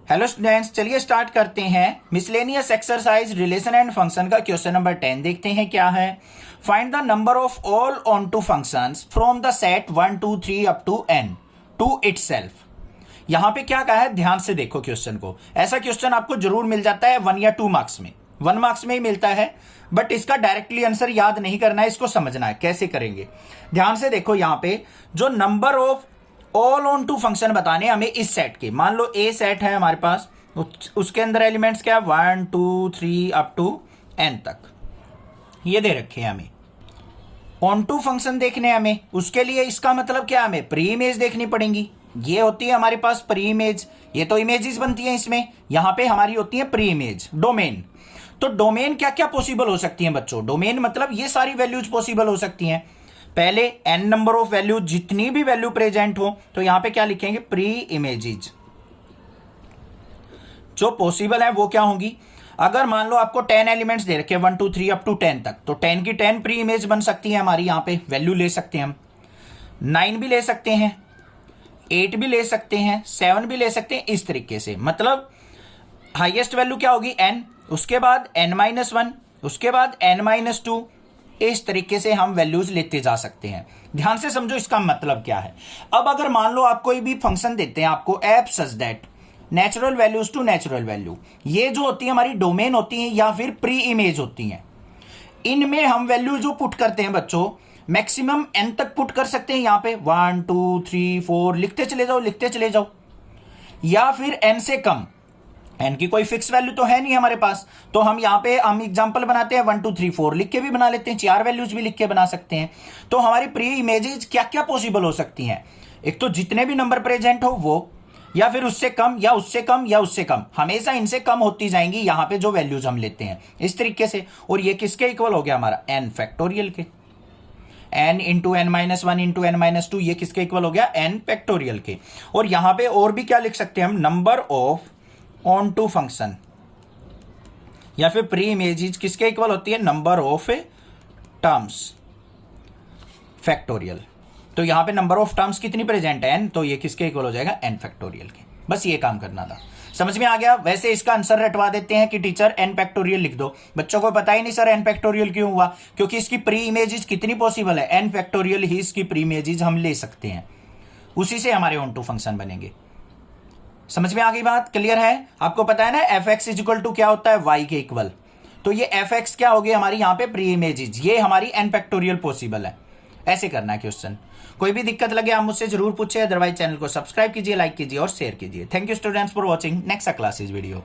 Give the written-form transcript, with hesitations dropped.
Hello students, चलिए start करते हैं miscellaneous exercise relation and function का क्वेश्चन नंबर 10। देखते हैं क्या है। Find the number of all onto functions from the set 1 2 3 up to n to itself. यहां पे क्या कहा है, ध्यान से देखो क्वेश्चन को। ऐसा क्वेश्चन आपको जरूर मिल जाता है 1 या 2 मार्क्स में, 1 मार्क्स में ही मिलता है, बट इसका डायरेक्टली आंसर याद नहीं करना है, इसको समझना है कैसे करेंगे। ध्यान से देखो, यहां पे जो number of all onto function बताने हमें इस सेट के, मान लो ए सेट है हमारे पास, उसके अंदर एलिमेंट्स क्या है 1 2 3 अप टू n तक, ये दे रखे हैं हमें। ऑन टू फंक्शन देखने हमें, उसके लिए इसका मतलब क्या, हमें प्री इमेज देखनी पड़ेगी। ये होती है हमारे पास प्री इमेज, ये तो इमेजेस बनती हैं इसमें, यहां पे हमारी होती है प्री इमेज डोमेन। तो डोमेन क्या क्या पॉसिबल हो सकती है बच्चों, डोमेन मतलब ये सारी वैल्यूज पॉसिबल हो सकती हैं। पहले n नंबर ऑफ वैल्यू, जितनी भी वैल्यू प्रेजेंट हो, तो यहां पे क्या लिखेंगे, प्री इमेजेस जो पॉसिबल है वो क्या होंगी। अगर मान लो आपको 10 एलिमेंट्स दे रखे 1 2 3 अप टू 10 तक, तो 10 की 10 प्री इमेज बन सकती है हमारी, यहां पे वैल्यू ले सकते हैं हम। 9 भी ले सकते हैं, 8 भी ले सकते हैं, 7 भी ले सकते हैं, इस तरीके से। मतलब हाईएस्ट वैल्यू क्या होगी n, उसके बाद n-1, उसके बाद n-2, इस तरीके से हम वैल्यूज लेते जा सकते हैं। ध्यान से समझो इसका मतलब क्या है। अब अगर मान लो आप कोई भी फंक्शन देते हैं आपको f such that natural values to natural value, ये जो होती है हमारी डोमेन होती है या फिर प्री इमेज होती हैं, इनमें हम वैल्यू जो पुट करते हैं बच्चों, मैक्सिमम n तक पुट कर सकते हैं। यहां पे 1 2 3 4 लिखते चले जाओ, लिखते चले जाओ, या फिर n से कम। n की कोई फिक्स वैल्यू तो है नहीं हमारे पास, तो हम यहां पे हम एग्जांपल बनाते हैं 1 2 3 4 लिख के भी बना लेते हैं, 4 वैल्यूज भी लिख के बना सकते हैं। तो हमारी प्री इमेजेस क्या क्या पॉसिबल हो सकती हैं, एक तो जितने भी नंबर प्रेजेंट हो वो, या फिर उससे कम या उससे कम या उससे कम, हमेशा इनसे कम होती जाएंगी यहां पे जो वैल्यूज हम लेते हैं, इस तरीके से। और ये किसके इक्वल हो गया हमारा, n फैक्टोरियल के, n into n-1 into n-2, ये किसके इक्वल हो गया, n फैक्टोरियल के। और यहां पे और भी क्या लिख सकते हैं हम, number of onto function या फिर प्री इमेजेस किसके इक्वल होती है, नंबर ऑफ टर्म्स फैक्टोरियल। तो यहां पे नंबर ऑफ टर्म्स कितनी प्रेजेंट है n, तो ये किसके इक्वल हो जाएगा, n फैक्टोरियल के। बस ये काम करना था, समझ में आ गया। वैसे इसका आंसर रटवा देते हैं कि टीचर n फैक्टोरियल लिख दो, बच्चों को पता ही नहीं सर n फैक्टोरियल क्यों हुआ, क्योंकि इसकी प्री इमेजेस कितनी पॉसिबल है, n फैक्टोरियल ही इसकी प्री इमेजेस हम ले सकते हैं, उसी से हमारे ऑन टू फंक्शन बनेंगे। समझ में आ गई बात, क्लियर है। आपको पता है ना f x is equal to क्या होता है, y के इक्वल, तो ये एफ एक्स क्या हो गया हमारी यहाँ पे प्री इमेजेस, ये हमारी n फैक्टोरियल पॉसिबल है। ऐसे करना है क्वेश्चन। कोई भी दिक्कत लगे आप मुझसे जरूर पूछे, अदरवाइज चैनल को सब्सक्राइब कीजिए, लाइक कीजिए और शेयर कीजिए। Thank you students for watching next classes video.